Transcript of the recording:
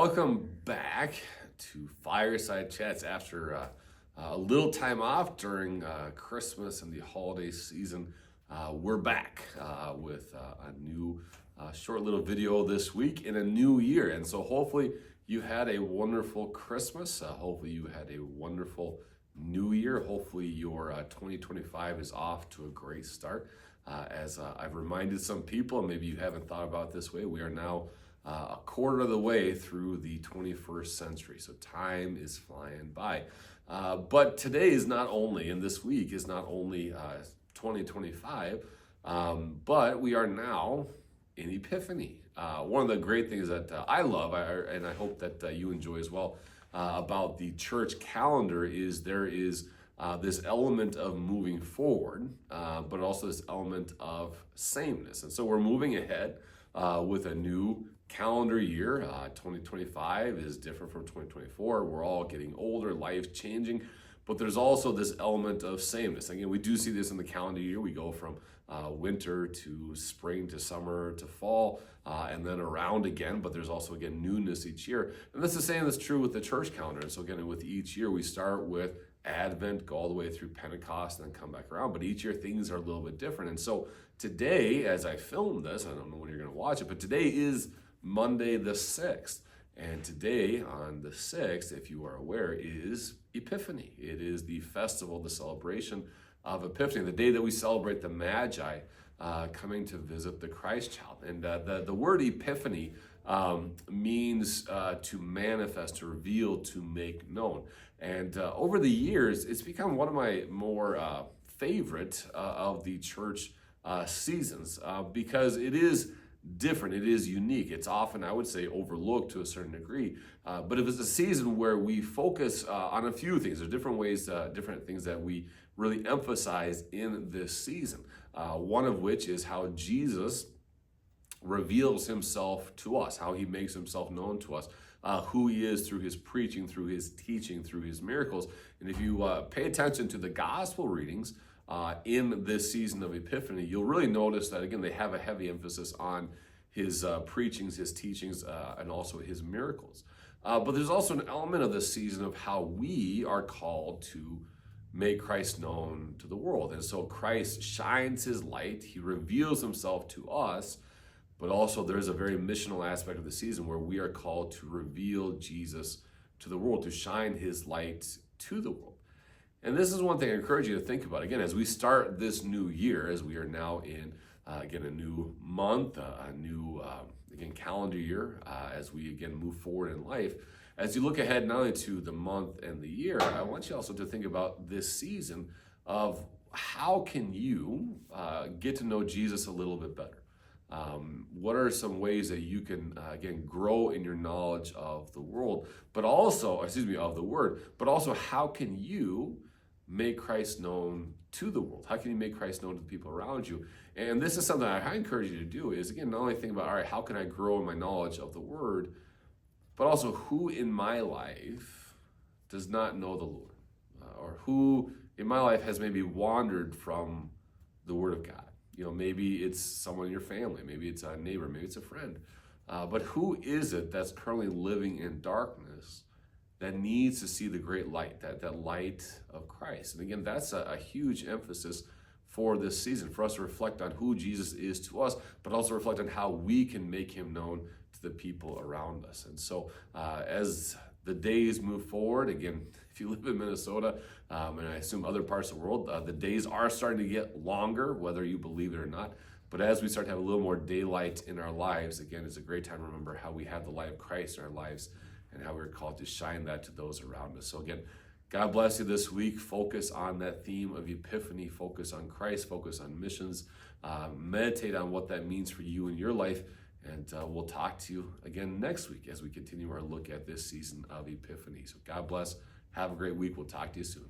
welcome back to Fireside Chats after a little time off during Christmas and the holiday season. We're back with a new short little video this week in a new year. And so hopefully you had a wonderful Christmas. Hopefully you had a wonderful new year. Hopefully your 2025 is off to a great start. As I've reminded some people, and maybe you haven't thought about it this way, we are now a quarter of the way through the 21st century. So time is flying by. But today is not only, and this week is not only 2025, but we are now in Epiphany. One of the great things that I love, and I hope that you enjoy as well, about the church calendar is there is this element of moving forward, but also this element of sameness. And so we're moving ahead with a new calendar year. 2025 is different from 2024. We're all getting older, life's changing, but there's also this element of sameness. Again, we do see this in the calendar year. We go from winter to spring to summer to fall, and then around again, but there's also, again, newness each year. And that's the same that's true with the church calendar. And so again, with each year, we start with Advent, go all the way through Pentecost, and then come back around. But each year, things are a little bit different. And so today, as I film this, I don't know when you're going to watch it, but today is Monday the 6th. And today, on the 6th, if you are aware, is Epiphany. It is the festival, the celebration of Epiphany, the day that we celebrate the Magi coming to visit the Christ child. And the word Epiphany means to manifest, to reveal, to make known. And over the years, it's become one of my more favorite of the church seasons because it is different, it is unique. It's often, I would say, overlooked to a certain degree. But it was a season where we focus on a few things. There's different ways, different things that we really emphasize in this season. One of which is how Jesus reveals himself to us, how he makes himself known to us, who he is through his preaching, through his teaching, through his miracles. And if you pay attention to the gospel readings in this season of Epiphany, you'll really notice that, again, they have a heavy emphasis on his preachings, his teachings, and also his miracles. But there's also an element of this season of how we are called to make Christ known to the world. And so Christ shines his light, he reveals himself to us, but also there's a very missional aspect of the season where we are called to reveal Jesus to the world, to shine his light to the world. And this is one thing I encourage you to think about, again, as we start this new year, as we are now in, again, a new month, a new, again, calendar year, as we, again, move forward in life. As you look ahead not only to the month and the year, I want you also to think about this season of how can you get to know Jesus a little bit better? What are some ways that you can, again, grow in your knowledge of the world, but also, of the word, but also how can you make Christ known to the world? How can you make Christ known to the people around you? And this is something I encourage you to do is, again, not only think about, all right, how can I grow in my knowledge of the word, but also who in my life does not know the Lord, or who in my life has maybe wandered from the word of God. You know, maybe it's someone in your family, maybe it's a neighbor, maybe it's a friend. But who is it that's currently living in darkness that needs to see the great light, that light of Christ? And again, that's a huge emphasis for this season, for us to reflect on who Jesus is to us, but also reflect on how we can make him known to the people around us. And so as the days move forward, again, if you live in Minnesota, and I assume other parts of the world, the days are starting to get longer, whether you believe it or not. But as we start to have a little more daylight in our lives, again, it's a great time to remember how we have the light of Christ in our lives and how we're called to shine that to those around us. So again, God bless you this week. Focus on that theme of Epiphany. Focus on Christ. Focus on missions. Meditate on what that means for you in your life. And we'll talk to you again next week as we continue our look at this season of Epiphany. So God bless. Have a great week. We'll talk to you soon.